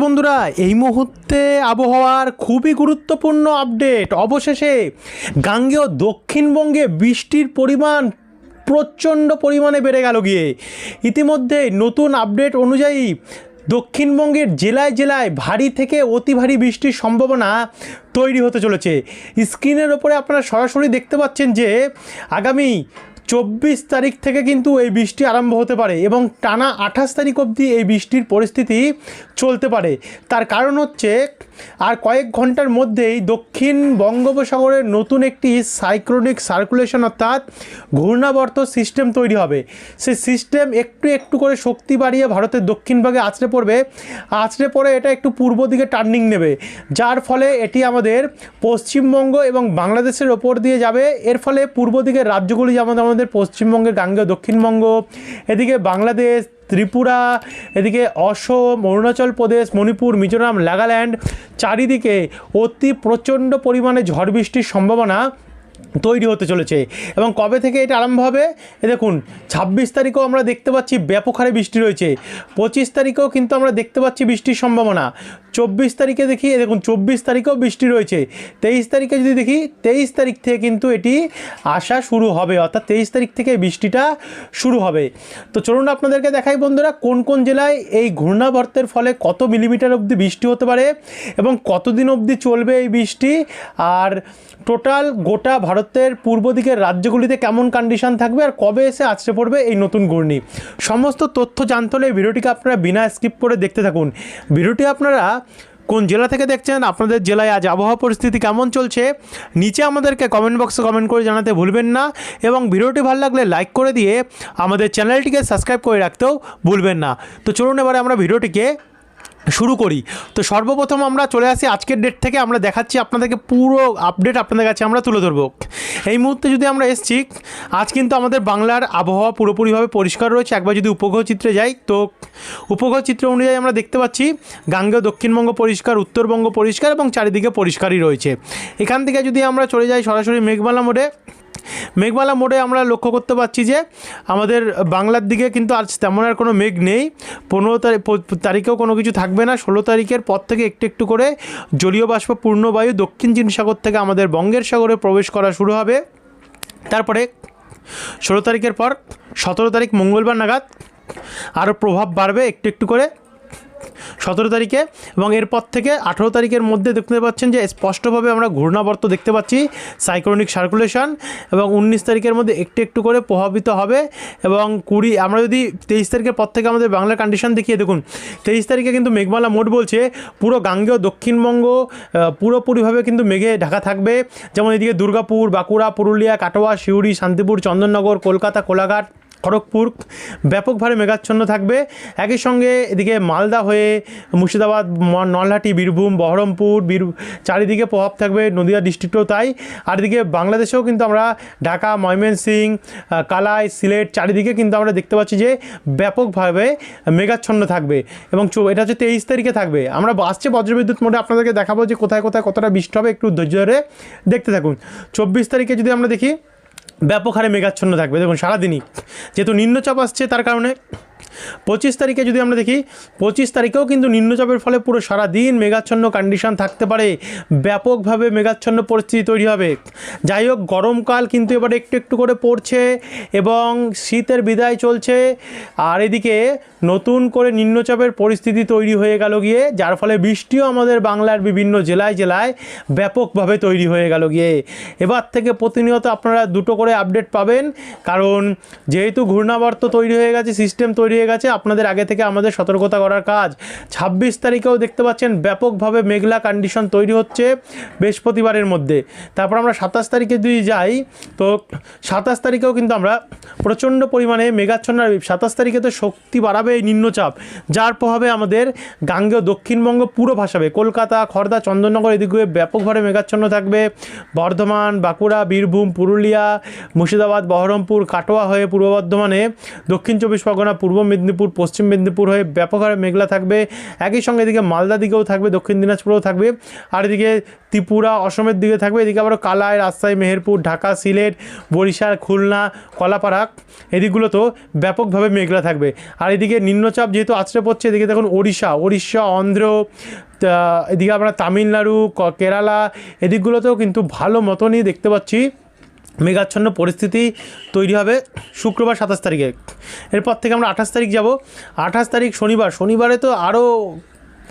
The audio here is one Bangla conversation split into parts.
বন্ধুরা, এই মুহূর্তে আবহাওয়ার খুবই গুরুত্বপূর্ণ আপডেট। অবশেষে গাঙ্গেয় দক্ষিণবঙ্গে বৃষ্টির পরিমাণ প্রচণ্ড পরিমাণে বেড়ে গেল গিয়ে। ইতিমধ্যে নতুন আপডেট অনুযায়ী দক্ষিণবঙ্গের জেলায় জেলায় ভারী থেকে অতি ভারী বৃষ্টির সম্ভাবনা তৈরি হতে চলেছে। স্ক্রিনের ওপরে আপনারা সরাসরি দেখতে পাচ্ছেন যে আগামী 24 তারিখ থেকে কিন্তু এই বৃষ্টি আরম্ভ হতে পারে এবং টানা 28 তারিখ অবধি এই বৃষ্টির পরিস্থিতি চলতে পারে। তার কারণ হচ্ছে আর কয়েক ঘন্টার মধ্যেই দক্ষিণ বঙ্গোপসাগরের নতুন একটি সাইক্লোনিক সার্কুলেশন অর্থাৎ ঘূর্ণাবর্ত সিস্টেম তৈরি হবে। সেই সিস্টেম একটু একটু করে শক্তি বাড়িয়ে ভারতের দক্ষিণ ভাগে আছড়ে পড়ে এটা একটু পূর্ব দিকে টার্নিং নেবে, যার ফলে এটি আমাদের পশ্চিমবঙ্গ এবং বাংলাদেশের ওপর দিয়ে যাবে। এর ফলে পূর্ব দিকের রাজ্যগুলি যেমন আমাদের পশ্চিমবঙ্গের গাঙ্গেয় দক্ষিণবঙ্গ, এদিকে বাংলাদেশ, ত্রিপুরা, এদিকে অসম, অরুণাচল প্রদেশ, মণিপুর, মিজোরাম, নাগাল্যান্ড, চারিদিকে অতি প্রচণ্ড পরিমাণে ঝড় বৃষ্টির সম্ভাবনা তৈরি হতে চলেছে। এবং কবে থেকে এটা আরম্ভ হবে? দেখুন, 26 তারিখেও আমরা দেখতে পাচ্ছি ব্যাপক হারে বৃষ্টি রয়েছে। 25 তারিখেও কিন্তু আমরা দেখতে পাচ্ছি বৃষ্টির সম্ভাবনা। 24 তারিখে দেখি, দেখুন 24 তারিখেও বৃষ্টি রয়েছে। 23 তারিখে যদি দেখি, 23 তারিখ থেকে কিন্তু এটি আসা শুরু হবে, অর্থাৎ 23 তারিখ থেকে বৃষ্টিটা শুরু হবে। তো চলুন আপনাদেরকে দেখাই বন্ধুরা, কোন কোন জেলায় এই ঘূর্ণাবর্তের ফলে কত মিলিমিটার অবধি বৃষ্টি হতে পারে এবং কতদিন অবধি চলবে এই বৃষ্টি, আর টোটাল গোটা ভারতের পূর্ব দিকের রাজ্যগুলিতে কেমন কন্ডিশন থাকবে আর কবে এসে আছড়ে পড়বে এই নতুন ঘূর্ণি। সমস্ত তথ্য জানতে হলে এই ভিডিওটিকে আপনারা বিনা স্কিপ করে দেখতে থাকুন। ভিডিওটি আপনারা কোন জেলা থেকে দেখছেন, আপনাদের জেলায় আজ আবহাওয়া পরিস্থিতি কেমন চলছে, নিচে আমাদেরকে কমেন্ট বক্সে কমেন্ট করে জানাতে ভুলবেন না এবং ভিডিওটি ভালো লাগলে লাইক করে দিয়ে আমাদের চ্যানেলটিকে সাবস্ক্রাইব করে রাখতেও ভুলবেন না। তো চলুন এবারে আমরা ভিডিওটিকে শুরু করি। তো সর্বপ্রথম আমরা চলে আসি আজকের ডেট থেকে, আমরা দেখাচ্ছি আপনাদেরকে পুরো আপডেট আপনাদের কাছে আমরা তুলে ধরবো। এই মুহূর্তে যদি আমরা এসছি, আজ কিন্তু আমাদের বাংলার আবহাওয়া পুরোপুরিভাবে পরিষ্কার রয়েছে। একবার যদি উপগ্রহ চিত্রে যাই, তো উপগ্রহ চিত্র অনুযায়ী আমরা দেখতে পাচ্ছি গাঙ্গেয় দক্ষিণবঙ্গ পরিষ্কার, উত্তরবঙ্গ পরিষ্কার এবং চারিদিকে পরিষ্কারই রয়েছে। এখান থেকে যদি আমরা চলে যাই সরাসরি মেঘমালা মোডে আমরা লক্ষ্য করতে পারছি যে আমাদের বাংলার দিকে কিন্তু আজ তেমন আর কোনো মেঘ নেই। 15 তারিখেও কোনো কিছু থাকবে না। 16 তারিখের পর থেকে একটু একটু করে জলীয় বাষ্প পূর্ণ বায়ু দক্ষিণ চীন সাগর থেকে আমাদের বঙ্গের সাগরে প্রবেশ করা শুরু হবে। তারপরে 16 তারিখের পর 17 তারিখ মঙ্গলবার নাগাদ আরও প্রভাব বাড়বে একটু একটু করে 17 তারিখে, এবং এরপর থেকে 18 তারিখের মধ্যে দেখতে পাচ্ছেন যে স্পষ্টভাবে আমরা ঘূর্ণাবর্ত দেখতে পাচ্ছি, সাইক্লোনিক সার্কুলেশন, এবং 19 তারিখের মধ্যে একটু একটু করে প্রভাবিত হবে। এবং আমরা যদি 23 তারিখের পর থেকে আমাদের বাংলার কন্ডিশন দেখিয়ে দেখুন, 23 তারিখে কিন্তু মেঘমালা মোড বলছে পুরো গাঙ্গেয় দক্ষিণবঙ্গ পুরোপুরিভাবে কিন্তু মেঘে ঢাকা থাকবে। যেমন এদিকে দুর্গাপুর, বাঁকুড়া, পুরুলিয়া, কাটোয়া, সিউড়ি, শান্তিপুর, চন্দননগর, কলকাতা, কোলাঘাট, খড়গপুর ব্যাপকভাবে মেঘাচ্ছন্ন থাকবে। একই সঙ্গে এদিকে মালদা হয়ে মুর্শিদাবাদ, নলহাটি, বীরভূম, বহরমপুর, চারিদিকে প্রভাব থাকবে, নদিয়া ডিস্ট্রিক্টও তাই। আর এদিকে বাংলাদেশেও কিন্তু আমরা ঢাকা, ময়মনসিংহ, কালাই, সিলেট চারিদিকে কিন্তু আমরা দেখতে পাচ্ছি যে ব্যাপকভাবে মেঘাচ্ছন্ন থাকবে। এবং এটা হচ্ছে 23 তারিখে থাকবে। আমরা আসছে বজ্রবিদ্যুৎ মোডে আপনাদেরকে দেখাবো যে কোথায় কোথায় কতটা বৃষ্টি হবে, একটু ধৈর্য ধরে দেখতে থাকুন। 24 তারিখে যদি আমরা দেখি, ব্যাপক হারে মেঘাচ্ছন্ন থাকবে দেখুন সারাদিনই, যেহেতু নিম্নচাপ আসছে তার কারণে। 25 তারিখে যদি আমরা দেখি, 25 তারিখেও কিন্তু নিম্নচাপের ফলে পুরো সারাদিন মেঘাচ্ছন্ন কন্ডিশন থাকতে পারে, ব্যাপকভাবে মেঘাচ্ছন্ন পরিস্থিতি তৈরি হবে। যাই হোক, গরমকাল কিন্তু এবারে একটু একটু করে পড়ছে এবং শীতের বিদায় চলছে। আর এদিকে নতুন করে নিম্নচাপের পরিস্থিতি তৈরি হয়ে গেল গিয়ে, যার ফলে বৃষ্টিও আমাদের বাংলার বিভিন্ন জেলায় জেলায় ব্যাপকভাবে তৈরি হয়ে গেল গিয়ে। এবার থেকে প্রতিনিয়ত আপনারা দুটো করে আপডেট পাবেন, কারণ যেহেতু ঘূর্ণাবর্ত তৈরি হয়ে গেছে, সিস্টেম তৈরি হয়ে গেছে, আপনাদের আগে থেকে আমাদের সতর্কতা করার কাজ। 26 তারিখেও দেখতে পাচ্ছেন ব্যাপকভাবে মেঘলা কন্ডিশন তৈরি হচ্ছে বৃহস্পতিবারের মধ্যে। তারপর আমরা 27 তারিখে যদি যাই, তো 27 তারিখেও কিন্তু আমরা প্রচণ্ড পরিমাণে মেঘাচ্ছন্ন। 27 তারিখে তো শক্তি বাড়াবে এই নিম্নচাপ, যার প্রভাবে আমাদের গাঙ্গেয় দক্ষিণবঙ্গ পুরো ভাসাবে। কলকাতা, খড়দা, চন্দননগর এদিকে ব্যাপকভাবে মেঘাচ্ছন্ন থাকবে। বর্ধমান, বাঁকুড়া, বীরভূম, পুরুলিয়া, মুর্শিদাবাদ, বহরমপুর, কাটোয়া হয়ে পূর্ব বর্ধমানে, দক্ষিণ 24 পরগনা, পূর্ব মেদিনীপুর, পশ্চিম মেদিনীপুর হয়ে ব্যাপক হারে মেঘলা থাকবে। একই সঙ্গে এদিকে মালদা দিকেও থাকবে, দক্ষিণ দিনাজপুরেও থাকবে, আর এদিকে ত্রিপুরা, অসমের দিকে থাকবে। এদিকে আবার কালাই, রাজশাহী, মেহেরপুর, ঢাকা, সিলেট, বরিশাল, খুলনা, কলাপাড়া এদিকগুলোতেও ব্যাপকভাবে মেঘলা থাকবে। আর এদিকে নিম্নচাপ যেহেতু আছড়ে পড়ছে, এদিকে দেখুন ওড়িশা, অন্ধ্র, এদিকে আমরা তামিলনাড়ু, কেরালা এদিকগুলোতেও কিন্তু ভালো মতনই দেখতে পাচ্ছি মেঘাচ্ছন্ন পরিস্থিতি তৈরি হবে শুক্রবার 27 তারিখে। এরপর থেকে আমরা 28 তারিখ যাব। 28 তারিখ শনিবারে তো আরও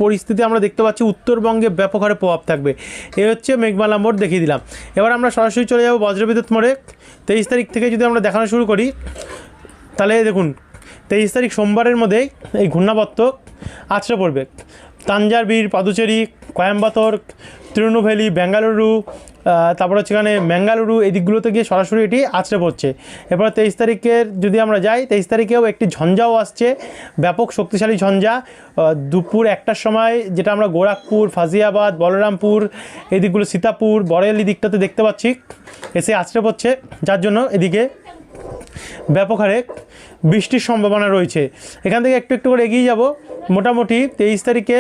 পরিস্থিতি আমরা দেখতে পাচ্ছি উত্তরবঙ্গে ব্যাপক হারে প্রভাব থাকবে। এই হচ্ছে মেঘমালা মোড় দেখিয়ে দিলাম। এবার আমরা সরাসরি চলে যাব বজ্রবিদ্যুৎ মোড়ে। 23 তারিখ থেকে যদি আমরা দেখানো শুরু করি, তাহলে দেখুন 23 তারিখ সোমবারের মধ্যে এই ঘূর্ণাবর্ত আছড়ে পড়বে তাঞ্জারবীর, পাদুচেরি, কোয়েম্বাটোর, তিরুনেলভেলি, বেঙ্গালুরু, তারপর হচ্ছে এখানে ম্যাঙ্গালুরু, এই দিকগুলোতে গিয়ে সরাসরি এটি আছড়ে পড়ছে। এরপর 23 তারিখের যদি আমরা যাই, 23 তারিখেও একটি ঝঞ্ঝাও আসছে, ব্যাপক শক্তিশালী ঝঞ্ঝা। দুপুর 1টার সময় যেটা আমরা গোরখপুর, ফাজিয়াবাদ, বলরামপুর এই দিকগুলো, সীতাপুর, বরেলি দিকটাতে দেখতে পাচ্ছি এসে আছড়ে পড়ছে, যার জন্য এদিকে ব্যাপক হারে বৃষ্টির সম্ভাবনা রয়েছে। এখান থেকে একটু একটু করে এগিয়ে যাব। মোটামুটি 23 তারিখে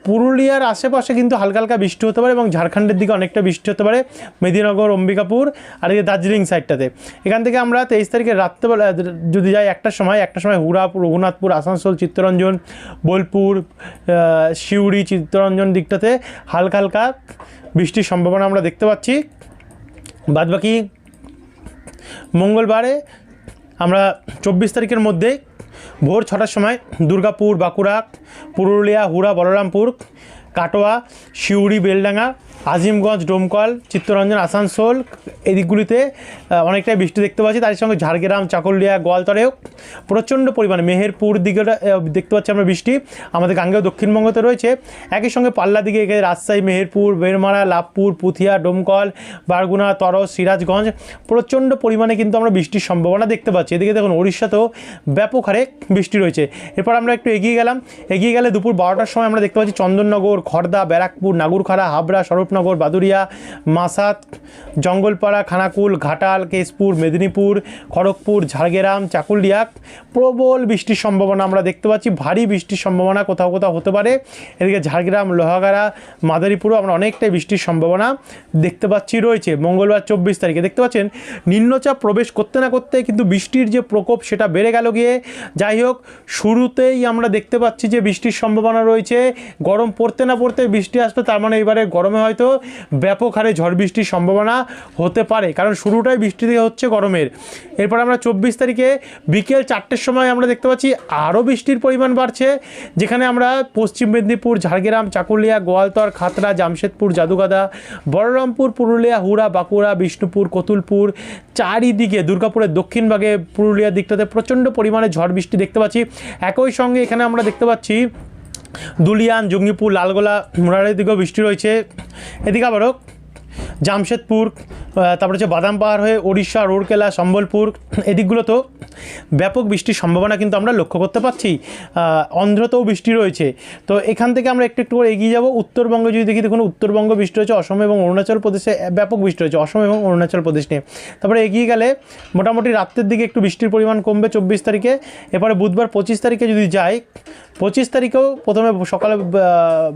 পুরুলিয়ার আশেপাশে কিন্তু হালকা হালকা বৃষ্টি হতে পারে এবং ঝাড়খণ্ডের দিকে অনেকটা বৃষ্টি হতে পারে, মেদিনীনগর, অম্বিকাপুর আর এই দার্জিলিং সাইডটাতে। এখান থেকে আমরা 23 তারিখে রাত্রেবেলা যদি যাই, 1টার সময় হুড়াপুর, রঘুনাথপুর, আসানসোল, চিত্তরঞ্জন, বোলপুর, সিউড়ি, চিত্তরঞ্জন দিকটাতে হালকা হালকা বৃষ্টির সম্ভাবনা আমরা দেখতে পাচ্ছি। বাদবাকি মঙ্গলবারে আমরা 24 তারিখের মধ্যে ভোর 6টার সময় দুর্গাপুর, বাঁকুড়া, পুরুলিয়া, হুড়া, বলরামপুর, কাটোয়া, সিউড়ি, বেলডাঙ্গা, আজিমগঞ্জ, ডোমকল, চিত্তরঞ্জন, আসানসোল এই দিকগুলিতে অনেকটাই বৃষ্টি দেখতে পাচ্ছি। তার সঙ্গে ঝাড়গ্রাম, চাকুলিয়া, গোয়ালতরেও প্রচণ্ড পরিমাণে, মেহেরপুর দিকে দেখতে পাচ্ছি আমরা বৃষ্টি আমাদের গাঙ্গেয় দক্ষিণবঙ্গতে রয়েছে। একই সঙ্গে পাল্লা দিকে এখানে রাজশাহী, মেহেরপুর, বেরমারা, লাভপুর, পুথিয়া, ডোমকল, বারগুনা, তরস, সিরাজগঞ্জ প্রচণ্ড পরিমাণে কিন্তু আমরা বৃষ্টির সম্ভাবনা দেখতে পাচ্ছি। এদিকে দেখুন ওড়িশাতেও ব্যাপক হারে বৃষ্টি রয়েছে। এরপর আমরা একটু এগিয়ে গেলে দুপুর 12টার সময় আমরা দেখতে পাচ্ছি চন্দননগর, খড়দা, ব্যারাকপুর, নাগুরখাড়া, হাবড়া, স্বরূপনগর, বাদুরিয়া, মাসাত, জঙ্গলপাড়া, খানাকুল, ঘাটাল, কেশপুর, মেদিনীপুর, খড়গপুর, ঝাড়গ্রাম, চাকুলিয়া প্রবল বৃষ্টির সম্ভাবনা আমরা দেখতে পাচ্ছি। ভারী বৃষ্টির সম্ভাবনা কোথাও কোথাও হতে পারে। এদিকে ঝাড়গ্রাম, লোহাগাড়া, মাদারীপুরও আমরা অনেকটাই বৃষ্টির সম্ভাবনা দেখতে পাচ্ছি রয়েছে। মঙ্গলবার 24 তারিখে দেখতে পাচ্ছেন নিম্নচাপ প্রবেশ করতে না করতে কিন্তু বৃষ্টির যে প্রকোপ সেটা বেড়ে গেল গিয়ে। যাই হোক, শুরুতেই আমরা দেখতে পাচ্ছি যে বৃষ্টির সম্ভাবনা রয়েছে। গরম পড়তে না পড়তে বৃষ্টি আসতো, তার মানে এবারে গরমে হয়তো ব্যাপক হারে ঝড় বৃষ্টির সম্ভাবনা হতে পারে, কারণ শুরুটাই বৃষ্টি থেকে হচ্ছে গরমের। এরপর আমরা 24 তারিখে বিকেল 4টের সময় আমরা দেখতে পাচ্ছি আরও বৃষ্টির পরিমাণ বাড়ছে, যেখানে আমরা পশ্চিম মেদিনীপুর, ঝাড়গ্রাম, চাকুলিয়া, গোয়ালতর, খাতড়া, জামশেদপুর, জাদুগাদা, বলরামপুর, পুরুলিয়া, হুড়া, বাঁকুড়া, বিষ্ণুপুর, কতুলপুর চারিদিকে, দুর্গাপুরের দক্ষিণ ভাগে, পুরুলিয়ার দিকটাতে প্রচণ্ড পরিমাণে ঝড় বৃষ্টি দেখতে পাচ্ছি। একই সঙ্গে এখানে আমরা দেখতে পাচ্ছি দুলিয়ান, জঙ্গিপুর, লালগোলা, মুরারের দিকেও বৃষ্টি রয়েছে। এদিকে আবারও জামশেদপুর, তারপরে হচ্ছে বাদাম পাহাড় হয়ে ওড়িশা, রৌরকেলা, সম্বলপুর এদিকগুলোতেও ব্যাপক বৃষ্টির সম্ভাবনা কিন্তু আমরা লক্ষ্য করতে পারছি। অন্ধ্রতেও বৃষ্টি রয়েছে। তো এখান থেকে আমরা একটু একটু করে এগিয়ে যাব। উত্তরবঙ্গে যদি দেখি, দেখুন উত্তরবঙ্গ বৃষ্টি রয়েছে, অসম এবং অরুণাচল প্রদেশে ব্যাপক বৃষ্টি রয়েছে, অসম এবং অরুণাচল প্রদেশ নিয়ে। তারপরে এগিয়ে গেলে মোটামুটি রাত্রের দিকে একটু বৃষ্টির পরিমাণ কমবে 24 তারিখে। এরপরে বুধবার 25 তারিখে যদি যাই, 25 তারিখেও প্রথমে সকালে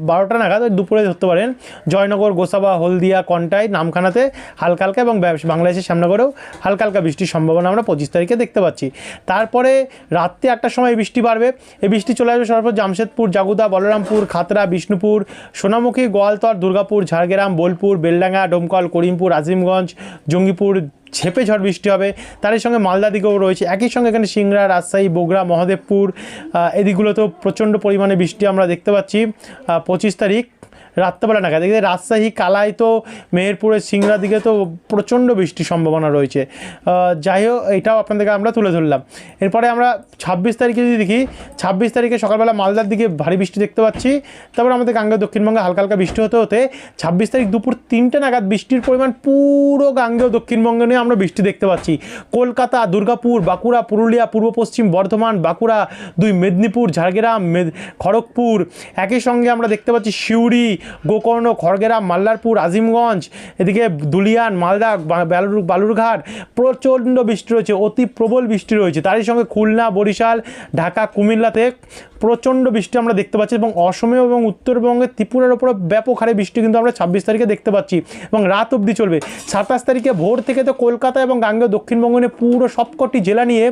12টা নাগাদ দুপুরে ধরতে পারেন জয়নগর, গোসাবা, হলদিয়া, কন্টাই, নামখানাতে হালকা হালকা এবং বাংলাদেশের শ্যামনগরেও হালকা হালকা বৃষ্টির সম্ভাবনা আমরা 25 তারিখে দেখতে পাচ্ছি। তারপরে রাত্রে 1টার সময় বৃষ্টি বাড়বে। এই বৃষ্টি চলে আসবে সর্বপ্রথম জামশেদপুর, জাগুদা, বলরামপুর, খাতড়া, বিষ্ণুপুর, সোনামুখী, গোয়ালতর, দুর্গাপুর, ঝাড়গ্রাম, বোলপুর, বেলডাঙ্গা, ডোমকল, করিমপুর, আজিমগঞ্জ, জঙ্গিপুর ঝেপে ঝড় বৃষ্টি হবে। তার সঙ্গে মালদা দিকেও রয়েছে। একই সঙ্গে এখানে সিংড়া, রাজশাহী, বগুড়া, মহাদেবপুর এদিকগুলোতেও প্রচণ্ড পরিমাণে বৃষ্টি আমরা দেখতে পাচ্ছি 25 তারিখ রাত্রেবেলা নাগাদ। দেখতে রাজশাহী, কালাই তো মেহেরপুরের সিংড়ার দিকে তো প্রচণ্ড বৃষ্টির সম্ভাবনা রয়েছে। যাই হোক, এটাও আপনাদেরকে আমরা তুলে ধরলাম। এরপরে আমরা 26 তারিখে যদি দেখি, 26 তারিখে সকালবেলা মালদার দিকে ভারী বৃষ্টি দেখতে পাচ্ছি। তারপর আমাদের গাঙ্গেয় দক্ষিণবঙ্গে হালকা হালকা বৃষ্টি হতে হতে 26 তারিখ দুপুর 3টে নাগাদ বৃষ্টির পরিমাণ পুরো গাঙ্গেয় দক্ষিণবঙ্গে নিয়ে আমরা বৃষ্টি দেখতে পাচ্ছি। কলকাতা, দুর্গাপুর, বাঁকুড়া, পুরুলিয়া, পূর্ব পশ্চিম বর্ধমান, বাঁকুড়া, 2 মেদিনীপুর, ঝাড়গ্রাম, খড়গপুর, একই সঙ্গে আমরা দেখতে পাচ্ছি সিউড়ি, গোকর্ণ, খড়গ্রাম, মাল্লারপুর, আজিমগঞ্জ, এদিকে দুলিয়ান, মালদা, বালুরঘাট প্রচণ্ড বৃষ্টি রয়েছে, অতি প্রবল বৃষ্টি রয়েছে। তারই সঙ্গে খুলনা, বরিশাল, ঢাকা, কুমিল্লাতে প্রচণ্ড বৃষ্টি আমরা দেখতে পাচ্ছি এবং অসমে এবং উত্তরবঙ্গের ত্রিপুরার ওপর ব্যাপক হারে বৃষ্টি কিন্তু আমরা 26 তারিখে দেখতে পাচ্ছি এবং রাত অবধি চলবে। 27 তারিখে ভোর থেকে তো কলকাতা এবং গাঙ্গেয় দক্ষিণবঙ্গ নিয়ে পুরো সবকটি জেলা নিয়ে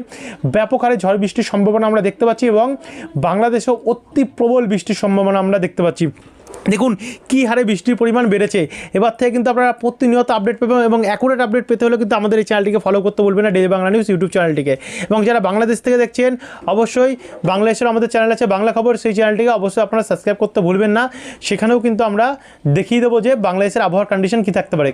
ব্যাপক হারে ঝড় বৃষ্টির সম্ভাবনা আমরা দেখতে পাচ্ছি এবং বাংলাদেশেও অতি প্রবল বৃষ্টির সম্ভাবনা আমরা দেখতে পাচ্ছি। দেখুন কী হারে বৃষ্টির পরিমাণ বেড়েছে। এবার থেকে কিন্তু আপনারা প্রতিনিয়ত আপডেট পাবেন এবং অ্যাকুরেট আপডেট পেতে হলে কিন্তু আমাদের এই চ্যানেলটিকে ফলো করতে বলবেন না, ডেইলি বাংলা নিউজ ইউটিউব চ্যানেলটিকে। এবং যারা বাংলাদেশ থেকে দেখছেন অবশ্যই বাংলাদেশের আমাদের চ্যানেল আছে বাংলা খবর, সেই চ্যানেলটিকে অবশ্যই আপনারা সাবস্ক্রাইব করতে ভুলবেন না। সেখানেও কিন্তু আমরা দেখিয়ে দেবো যে বাংলাদেশের আবহাওয়ার কন্ডিশন কী থাকতে পারে।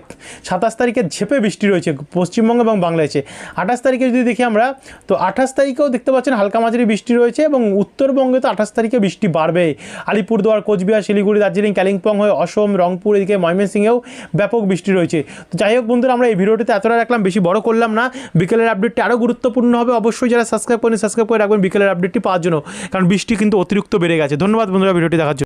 27 তারিখে ঝেপে বৃষ্টি রয়েছে পশ্চিমবঙ্গ এবং বাংলাদেশে। 28 তারিখে যদি দেখি আমরা, তো 28 তারিখেও দেখতে পাচ্ছেন হালকা মাঝারি বৃষ্টি রয়েছে এবং উত্তরবঙ্গে তো 28 তারিখে বৃষ্টি বাড়বে। আলিপুরদুয়ার, কোচবিহার, শিলিগুড়ি, দার্জিলিং, কালিম্পং হয়ে অসম, রংপুর, এদিকে ময়মনসিংহেও ব্যাপক বৃষ্টি রয়েছে। তো যাই হোক বন্ধুরা, আমরা এই ভিডিওটিতে এতটা রাখলাম, বেশি বড় করলাম না। বিকেলের আপডেটটি আরও গুরুত্বপূর্ণ হবে, অবশ্যই যারা সাবস্ক্রাইব করেন সাবস্ক্রাইব করে রাখবেন বিকেলের আপডেটটি পাওয়ার জন্য, কারণ বৃষ্টি কিন্তু অতিরিক্ত বেড়ে গেছে। ধন্যবাদ বন্ধুরা ভিডিওটি দেখার জন্য।